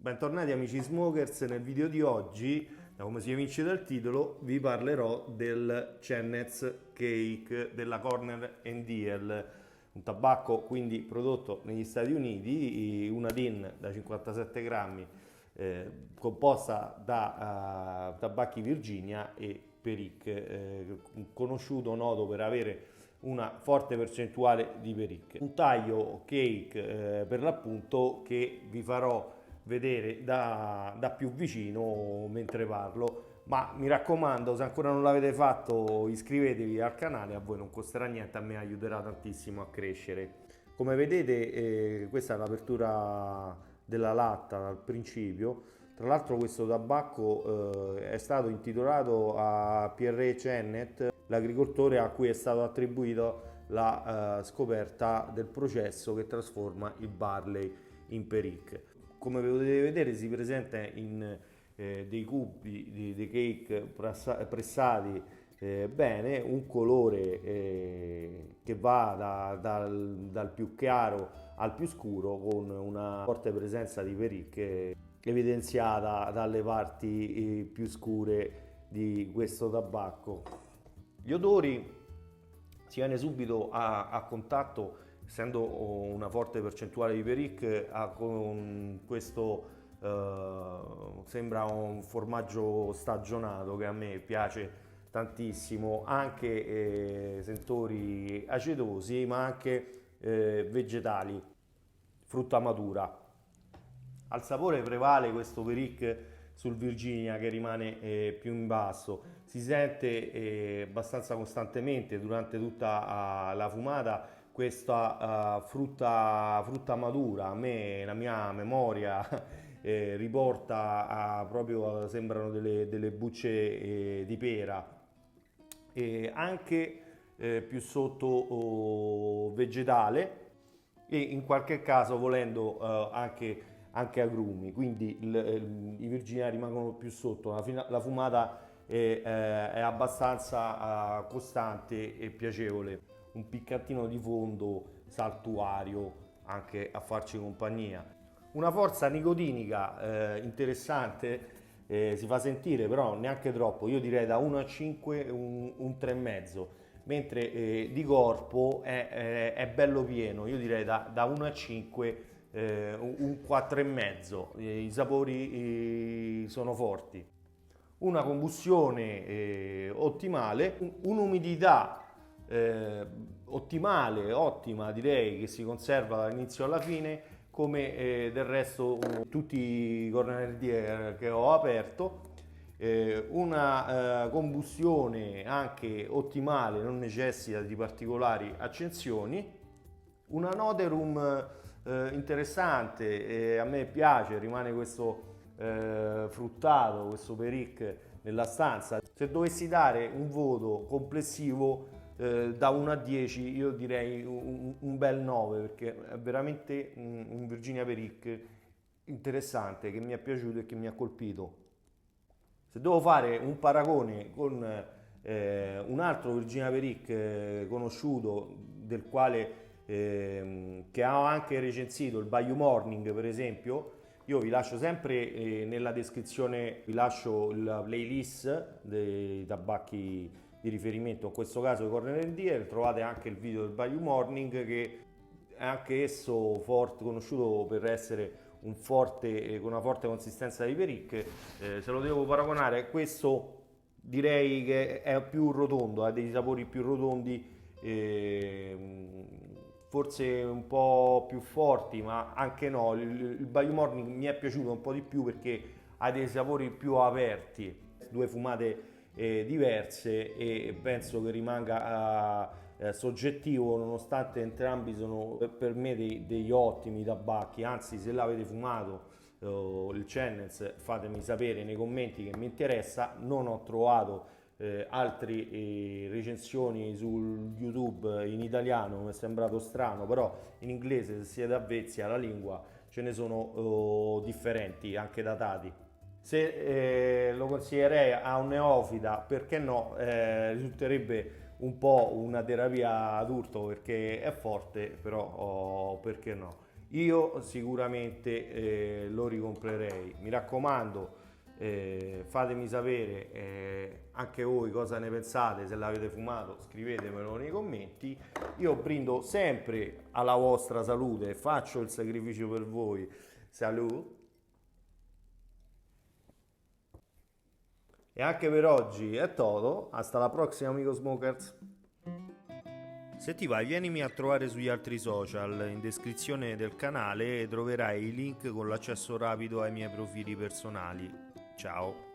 Bentornati amici smokers, nel video di oggi, da come si evince dal titolo, vi parlerò del Chennez Cake della Corner Deal, un tabacco quindi prodotto negli Stati Uniti, una DIN da 57 grammi, composta da tabacchi Virginia e Perique, conosciuto, noto per avere una forte percentuale di Perique. Un taglio cake per l'appunto che vi farò vedere da più vicino mentre parlo, ma mi raccomando, se ancora non l'avete fatto iscrivetevi al canale, a voi non costerà niente, a me aiuterà tantissimo a crescere. Come vedete questa è l'apertura della latta dal principio. Tra l'altro questo tabacco è stato intitolato a Pierre Chenet, l'agricoltore a cui è stato attribuito la scoperta del processo che trasforma il barley in Perique. Come potete vedere si presenta in dei cubi di cake pressati bene, un colore che va dal più chiaro al più scuro, con una forte presenza di Perique evidenziata dalle parti più scure di questo tabacco. Gli odori, si viene subito a contatto, essendo una forte percentuale di Perique, con questo sembra un formaggio stagionato che a me piace tantissimo, anche sentori acetosi ma anche vegetali, frutta matura. Al sapore prevale questo Perique sul Virginia, che rimane più in basso, si sente abbastanza costantemente durante tutta la fumata questa frutta matura. A me la mia memoria riporta proprio, sembrano delle bucce di pera, e anche più sotto vegetale, e in qualche caso volendo anche agrumi, quindi i Virginia rimangono più sotto. La fumata è abbastanza costante e piacevole, un piccantino di fondo saltuario anche a farci compagnia. Una forza nicotinica interessante si fa sentire, però neanche troppo, io direi da 1 a 5 un 3,5, mentre di corpo è bello pieno, io direi da 1 a 5 un 4,5. I sapori sono forti, una combustione ottimale, un'umidità ottima direi, che si conserva dall'inizio alla fine, come del resto tutti i Corner Deal che ho aperto. Una combustione anche ottimale, non necessita di particolari accensioni, una noterum interessante, a me piace, rimane questo fruttato, questo Perique nella stanza. Se dovessi dare un voto complessivo da 1 a 10, io direi un bel 9, perché è veramente un Virginia Perique interessante, che mi è piaciuto e che mi ha colpito. Se devo fare un paragone con un altro Virginia Perique conosciuto, del quale che ha anche recensito, il Bayou Morning per esempio, io vi lascio sempre nella descrizione, vi lascio la playlist dei tabacchi di riferimento, in questo caso i Corner Deal, trovate anche il video del Bayou Morning, che è anche esso conosciuto per essere con una forte consistenza di Perique. Se lo devo paragonare, questo direi che è più rotondo, ha dei sapori più rotondi, forse un po' più forti, ma anche no. Il Bayou Morning mi è piaciuto un po' di più perché ha dei sapori più aperti, due fumate diverse, e penso che rimanga soggettivo, nonostante entrambi sono per me degli ottimi tabacchi. Anzi, se l'avete fumato il Chennez, fatemi sapere nei commenti, che mi interessa. Non ho trovato altre recensioni su YouTube in italiano, mi è sembrato strano, però in inglese, se siete avvezzi alla lingua, ce ne sono differenti, anche datati. Se lo consiglierei a un neofita, perché no, risulterebbe un po' una terapia d'urto, perché è forte, però perché no. io sicuramente lo ricomprerei. Mi raccomando, fatemi sapere anche voi cosa ne pensate, se l'avete fumato scrivetemelo nei commenti. Io brindo sempre alla vostra salute, faccio il sacrificio per voi. Salute. E anche per oggi è tutto, hasta la prossima amico smokers. Se ti vai, vienimi a trovare sugli altri social, in descrizione del canale troverai i link con l'accesso rapido ai miei profili personali. Ciao!